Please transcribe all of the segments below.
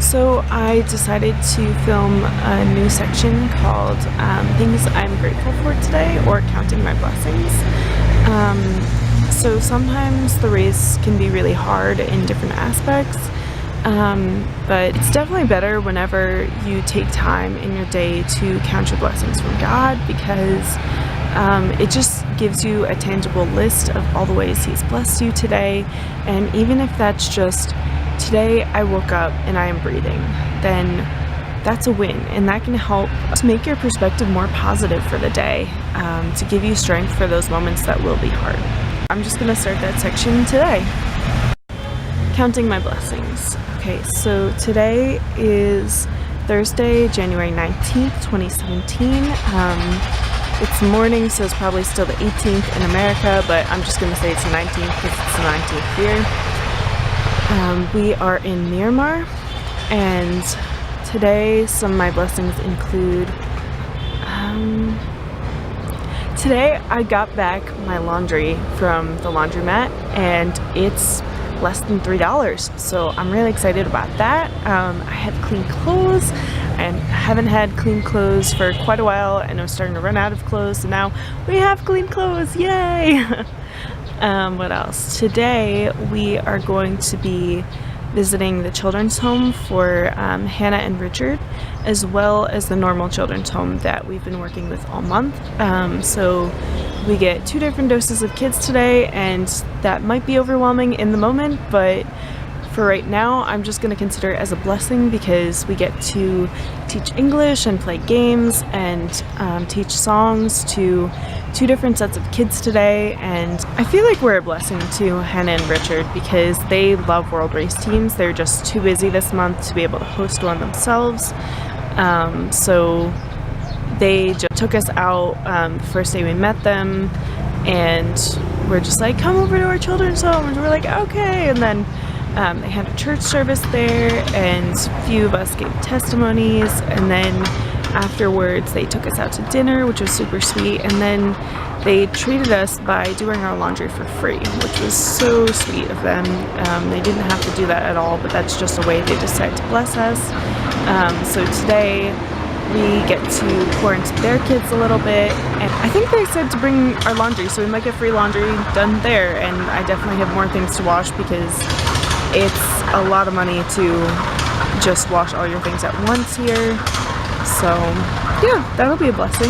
So I decided to film a new section called Things I'm Grateful For Today, or Counting My Blessings. So sometimes the race can be really hard in different aspects, but it's definitely better whenever you take time in your day to count your blessings from God, because it just gives you a tangible list of all the ways He's blessed you today. And even if that's just, today I woke up and I am breathing, then that's a win, and that can help to make your perspective more positive for the day, to give you strength for those moments that will be hard. I'm just going to start that section today. Counting my blessings. Okay, so today is Thursday, January 19th, 2017. It's morning, so it's probably still the 18th in America, but I'm just going to say it's the 19th because it's the 19th here. We are in Myanmar, and today some of my blessings include, today I got back my laundry from the laundromat, and it's less than $3, so I'm really excited about that. I have clean clothes, and I haven't had clean clothes for quite a while, and I was starting to run out of clothes, so now we have clean clothes, yay! What else? Today we are going to be visiting the children's home for Hannah and Richard, as well as the normal children's home that we've been working with all month. So we get 2 different doses of kids today, and that might be overwhelming in the moment, but for right now I'm just going to consider it as a blessing, because we get to teach English and play games and teach songs to 2 different sets of kids today. And I feel like we're a blessing to Hannah and Richard because they love world race teams. They're just too busy this month to be able to host one themselves. So they just took us out the first day we met them, and we're just like, come over to our children's home, and we're like, okay. And then they had a church service there, and a few of us gave testimonies, and then afterwards they took us out to dinner, which was super sweet, and then they treated us by doing our laundry for free, which was so sweet of them. They didn't have to do that at all, but that's just a way they decided to bless us. So today we get to pour into their kids a little bit, and I think they said to bring our laundry, so we might get free laundry done there. And I definitely have more things to wash because it's a lot of money to just wash all your things at once here. So yeah, that'll be a blessing.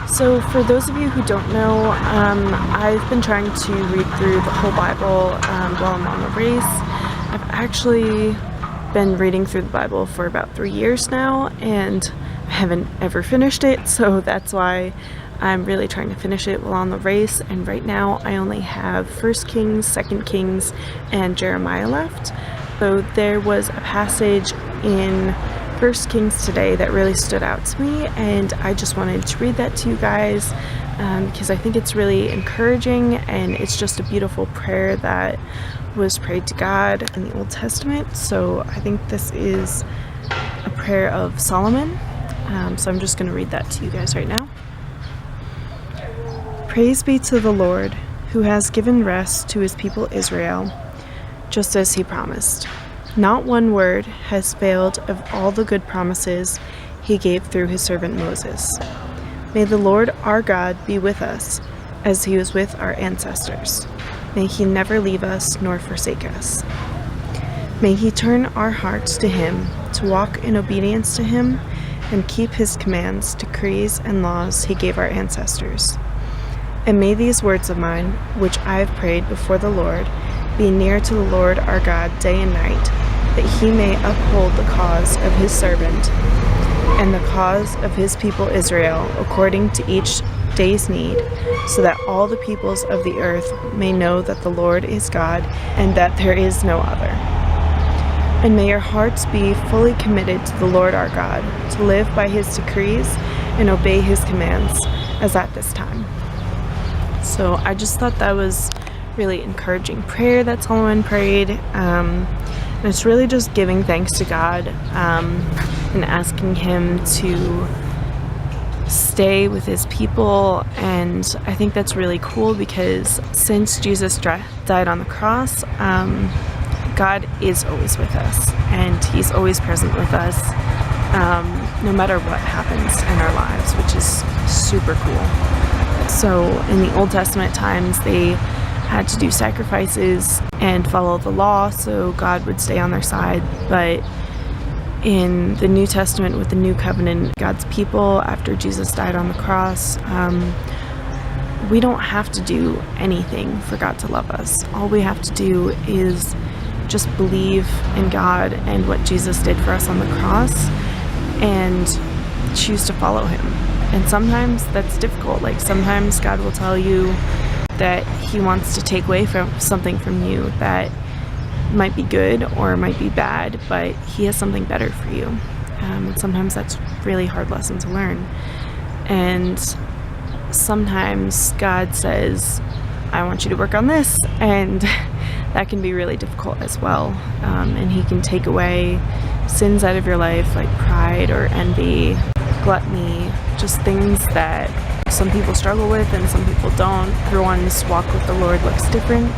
So for those of you who don't know, I've been trying to read through the whole Bible while I'm on the race. I've actually been reading through the Bible for about 3 years now, and I haven't ever finished it, so that's why I'm really trying to finish it while on the race. And right now I only have 1 Kings, 2 Kings, and Jeremiah left. So there was a passage in 1 Kings today that really stood out to me, and I just wanted to read that to you guys because I think it's really encouraging, and it's just a beautiful prayer that was prayed to God in the Old Testament. So I think this is a prayer of Solomon. So I'm just going to read that to you guys right now. Praise be to the Lord, who has given rest to his people Israel, just as he promised. Not one word has failed of all the good promises he gave through his servant Moses. May the Lord our God be with us, as he was with our ancestors. May he never leave us nor forsake us. May he turn our hearts to him, to walk in obedience to him, and keep his commands, decrees, and laws he gave our ancestors. And may these words of mine, which I have prayed before the Lord, be near to the Lord our God day and night, that he may uphold the cause of his servant and the cause of his people Israel according to each day's need, so that all the peoples of the earth may know that the Lord is God and that there is no other. And may your hearts be fully committed to the Lord our God, to live by his decrees and obey his commands, as at this time. So I just thought that was really encouraging prayer that Solomon prayed. And it's really just giving thanks to God and asking him to stay with his people. And I think that's really cool because since Jesus died on the cross, God is always with us, and he's always present with us, no matter what happens in our lives, which is super cool. So in the Old Testament times, they had to do sacrifices and follow the law so God would stay on their side. But in the New Testament, with the new covenant, God's people, after Jesus died on the cross, we don't have to do anything for God to love us. All we have to do is just believe in God and what Jesus did for us on the cross and choose to follow him. And sometimes that's difficult. Like sometimes God will tell you that he wants to take away something from you that might be good or might be bad, but he has something better for you. And sometimes that's a really hard lesson to learn. And sometimes God says, I want you to work on this, and that can be really difficult as well. And he can take away sins out of your life like pride or envy, gluttony, just things that some people struggle with and some people don't. Everyone's walk with the Lord looks different.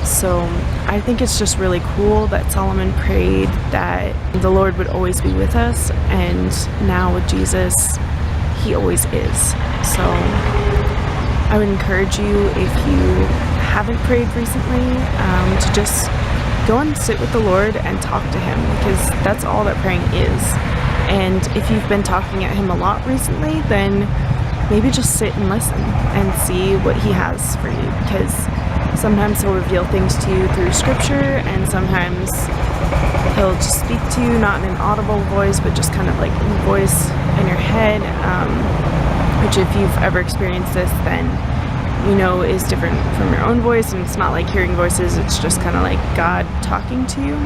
So I think it's just really cool that Solomon prayed that the Lord would always be with us, and now with Jesus, he always is. So I would encourage you, if you haven't prayed recently, to just go and sit with the Lord and talk to him, because that's all that praying is. And if you've been talking at him a lot recently, then maybe just sit and listen and see what he has for you, because sometimes he'll reveal things to you through scripture, and sometimes he'll just speak to you not in an audible voice, but just kind of like in voice in your head, which if you've ever experienced this, then you know is different from your own voice, and it's not like hearing voices, it's just kind of like God talking to you.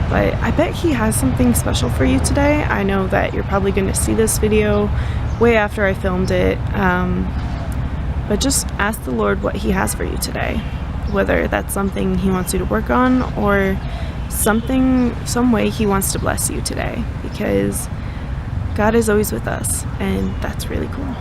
But I bet he has something special for you today. I know that you're probably going to see this video way after I filmed it, but just ask the Lord what he has for you today, whether that's something he wants you to work on or some way he wants to bless you today, because God is always with us, and that's really cool.